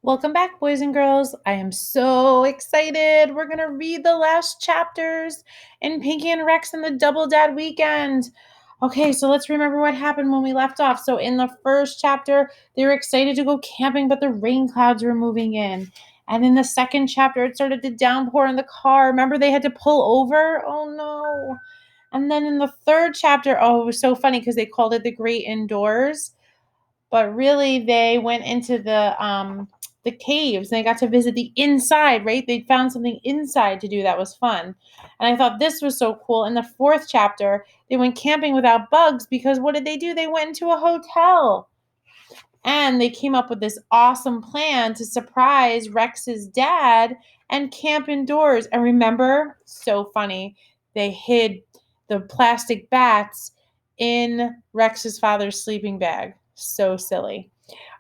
Welcome back, boys and girls. I am so excited. We're going to read the last chapters in Pinky and Rex and the Double Dad Weekend. Okay, so let's remember what happened when we left off. So, in the first chapter, they were excited to go camping, but the rain clouds were moving in. And in the second chapter, it started to downpour in the car. Remember, they had to pull over? Oh no. And then in the third chapter, oh, it was so funny because they called it the Great Indoors, but really they went into the caves and they got to visit the inside, right? They found something inside to do that was fun. And I thought this was so cool. In the fourth chapter, they went camping without bugs because what did they do? They went into a hotel. And they came up with this awesome plan to surprise Rex's dad and camp indoors. And remember, so funny, they hid the plastic bats in Rex's father's sleeping bag. So silly.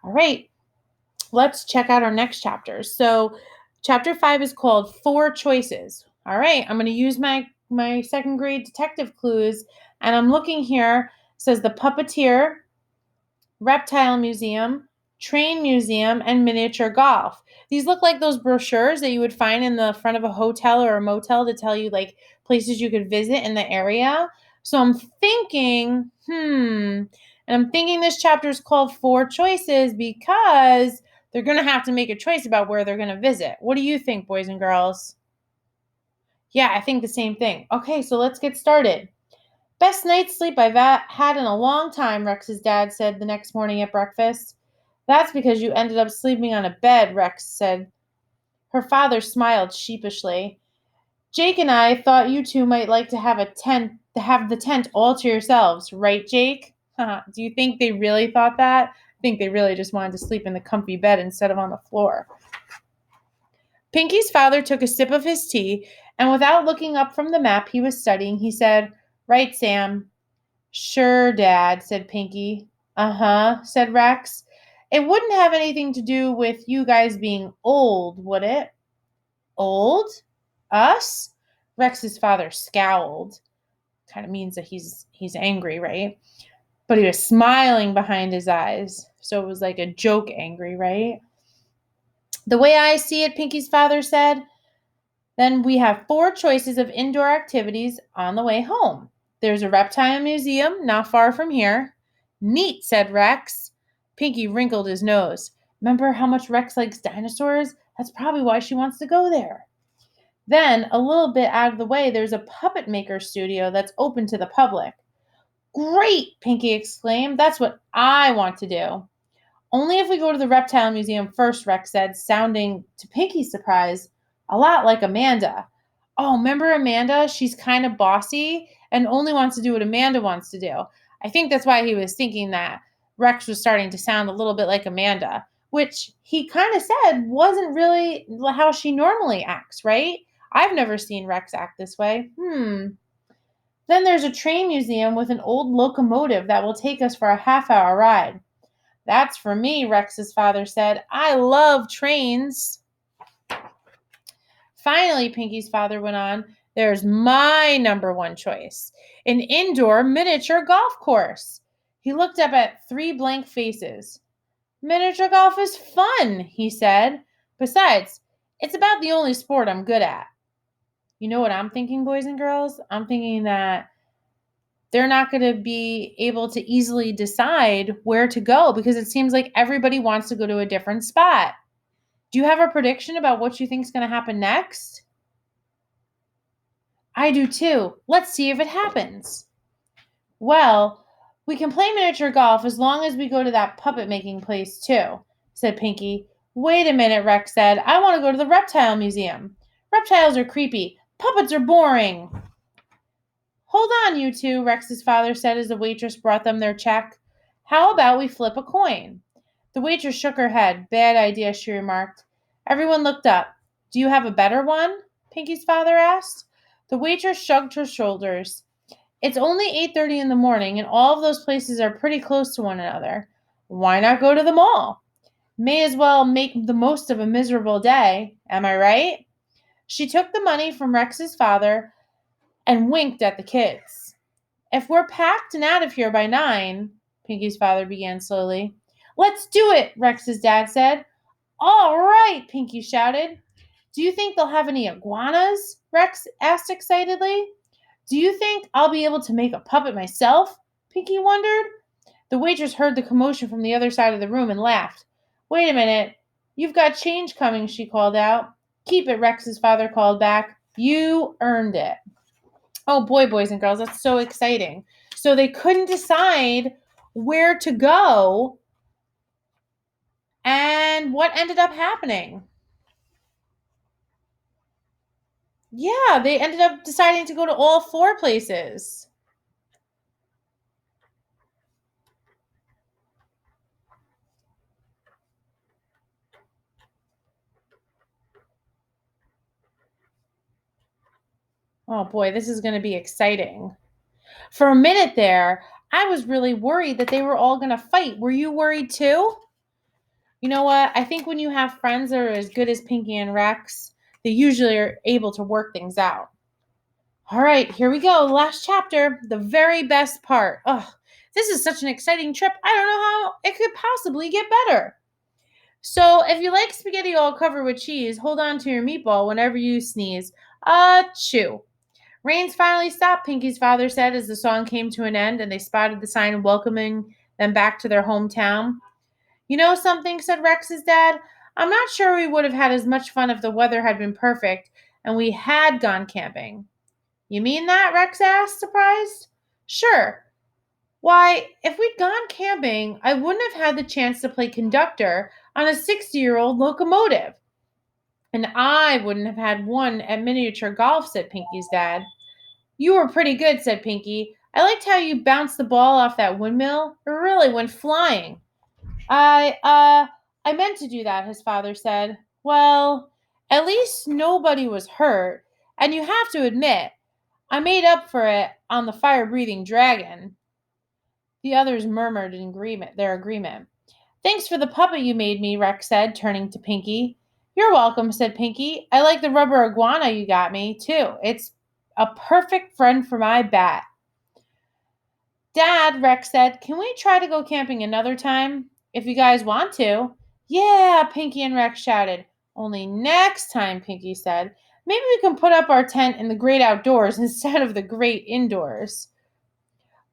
All right, let's check out our next chapter. So, chapter 5 is called Four Choices. All right, I'm going to use my second grade detective clues, and I'm looking here. It says the puppeteer, reptile museum, train museum, and miniature golf. These look like those brochures that you would find in the front of a hotel or a motel to tell you like places you could visit in the area. So I'm thinking, and I'm thinking this chapter is called Four Choices because they're going to have to make a choice about where they're going to visit. What do you think, boys and girls? Yeah, I think the same thing. Okay, so let's get started. Best night's sleep I've had in a long time, Rex's dad said the next morning at breakfast. That's because you ended up sleeping on a bed, Rex said. Her father smiled sheepishly. Jake and I thought you two might like to have the tent all to yourselves, right, Jake? Do you think they really thought that? I think they really just wanted to sleep in the comfy bed instead of on the floor. Pinky's father took a sip of his tea, and without looking up from the map he was studying, he said, Right, Sam. Sure, Dad, said Pinky. Uh-huh, said Rex. It wouldn't have anything to do with you guys being old, would it? Old? Us? Rex's father scowled. Kind of means that he's angry, right? But he was smiling behind his eyes. So it was like a joke angry, right? The way I see it, Pinky's father said, then we have four choices of indoor activities on the way home. There's a reptile museum not far from here. Neat, said Rex. Pinky wrinkled his nose. Remember how much Rex likes dinosaurs? That's probably why she wants to go there. Then, a little bit out of the way, there's a puppet maker studio that's open to the public. Great, Pinky exclaimed. That's what I want to do. Only if we go to the reptile museum first, Rex said, sounding, to Pinky's surprise, a lot like Amanda. Oh, remember Amanda? She's kind of bossy and only wants to do what Amanda wants to do. I think that's why he was thinking that Rex was starting to sound a little bit like Amanda, which he kind of said wasn't really how she normally acts, right? I've never seen Rex act this way. Then there's a train museum with an old locomotive that will take us for a half-hour ride. That's for me, Rex's father said. I love trains. Finally, Pinky's father went on, there's my number one choice, an indoor miniature golf course. He looked up at three blank faces. Miniature golf is fun, he said. Besides, it's about the only sport I'm good at. You know what I'm thinking, boys and girls? I'm thinking that they're not going to be able to easily decide where to go because it seems like everybody wants to go to a different spot. Do you have a prediction about what you think is going to happen next? I do too. Let's see if it happens. Well, we can play miniature golf as long as we go to that puppet making place too, said Pinky. Wait a minute, Rex said. I want to go to the reptile museum. Reptiles are creepy. Puppets are boring. Hold on, you two, Rex's father said as the waitress brought them their check. How about we flip a coin? The waitress shook her head. Bad idea, she remarked. Everyone looked up. Do you have a better one? Pinky's father asked. The waitress shrugged her shoulders. It's only 8:30 in the morning, and all of those places are pretty close to one another. Why not go to the mall? May as well make the most of a miserable day. Am I right? She took the money from Rex's father and winked at the kids. If we're packed and out of here by 9, Pinky's father began slowly. Let's do it, Rex's dad said. All right, Pinky shouted. Do you think they'll have any iguanas? Rex asked excitedly. Do you think I'll be able to make a puppet myself? Pinky wondered. The waitress heard the commotion from the other side of the room and laughed. Wait a minute. You've got change coming, she called out. Keep it, Rex's father called back. You earned it. Oh boy, boys and girls, that's so exciting. So they couldn't decide where to go, and what ended up happening? Yeah, they ended up deciding to go to all four places. Oh boy, this is going to be exciting. For a minute there, I was really worried that they were all going to fight. Were you worried too? You know what? I think when you have friends that are as good as Pinky and Rex, they usually are able to work things out. All right, here we go. Last chapter, the very best part. Oh, this is such an exciting trip. I don't know how it could possibly get better. So, if you like spaghetti all covered with cheese, hold on to your meatball whenever you sneeze. Achoo. Rains finally stopped, Pinky's father said as the song came to an end and they spotted the sign welcoming them back to their hometown. You know something, said Rex's dad. I'm not sure we would have had as much fun if the weather had been perfect and we had gone camping. You mean that? Rex asked, surprised. Sure. Why, if we'd gone camping, I wouldn't have had the chance to play conductor on a 60-year-old locomotive. And I wouldn't have had one at miniature golf, said Pinky's dad. You were pretty good, said Pinky. I liked how you bounced the ball off that windmill. It really went flying. I meant to do that, his father said. Well, at least nobody was hurt. And you have to admit, I made up for it on the fire-breathing dragon. The others murmured in their agreement. Thanks for the puppet you made me, Rex said, turning to Pinky. You're welcome, said Pinky. I like the rubber iguana you got me, too. It's a perfect friend for my bat. Dad, Rex said, can we try to go camping another time? If you guys want to. Yeah, Pinky and Rex shouted. Only next time, Pinky said. Maybe we can put up our tent in the great outdoors instead of the great indoors.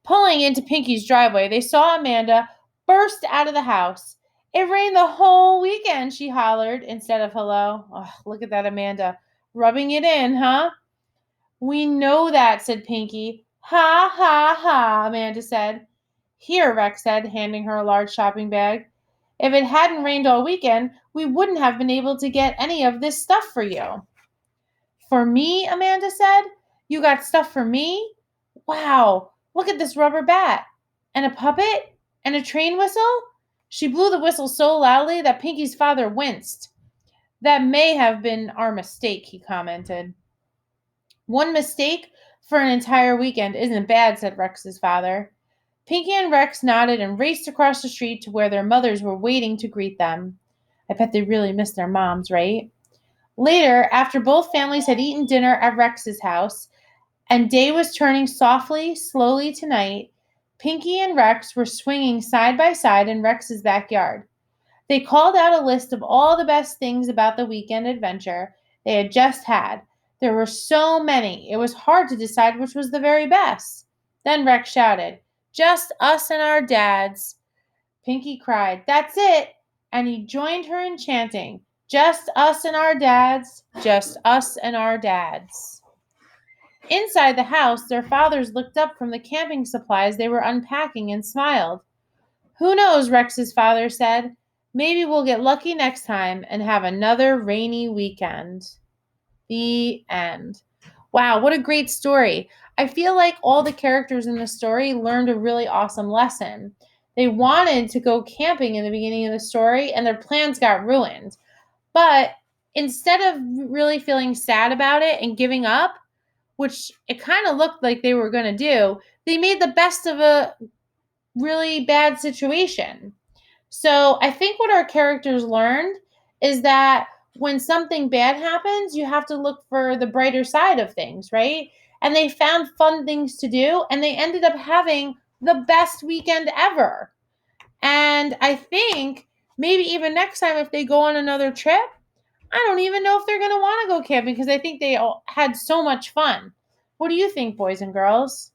Pulling into Pinky's driveway, they saw Amanda burst out of the house. It rained the whole weekend, she hollered instead of hello. Oh, look at that, Amanda. Rubbing it in, huh? We know that, said Pinky. Ha, ha, ha, Amanda said. Here, Rex said, handing her a large shopping bag. If it hadn't rained all weekend, we wouldn't have been able to get any of this stuff for you. For me, Amanda said. You got stuff for me? Wow, look at this rubber bat. And a puppet? And a train whistle? She blew the whistle so loudly that Pinky's father winced. That may have been our mistake, he commented. One mistake for an entire weekend isn't bad, said Rex's father. Pinky and Rex nodded and raced across the street to where their mothers were waiting to greet them. I bet they really miss their moms, right? Later, after both families had eaten dinner at Rex's house, and day was turning softly, slowly to night, Pinky and Rex were swinging side by side in Rex's backyard. They called out a list of all the best things about the weekend adventure they had just had. There were so many, it was hard to decide which was the very best. Then Rex shouted, Just us and our dads. Pinky cried, That's it! And he joined her in chanting, Just us and our dads, just us and our dads. Inside the house, their fathers looked up from the camping supplies they were unpacking and smiled. Who knows, Rex's father said. Maybe we'll get lucky next time and have another rainy weekend. The end. Wow, what a great story. I feel like all the characters in the story learned a really awesome lesson. They wanted to go camping in the beginning of the story, and their plans got ruined. But instead of really feeling sad about it and giving up, which it kind of looked like they were going to do, they made the best of a really bad situation. So I think what our characters learned is that when something bad happens, you have to look for the brighter side of things, right? And they found fun things to do, and they ended up having the best weekend ever. And I think maybe even next time if they go on another trip, I don't even know if they're going to want to go camping because I think they all had so much fun. What do you think, boys and girls?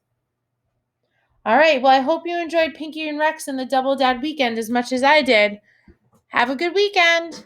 All right. Well, I hope you enjoyed Pinky and Rex and the Double Dad weekend as much as I did. Have a good weekend.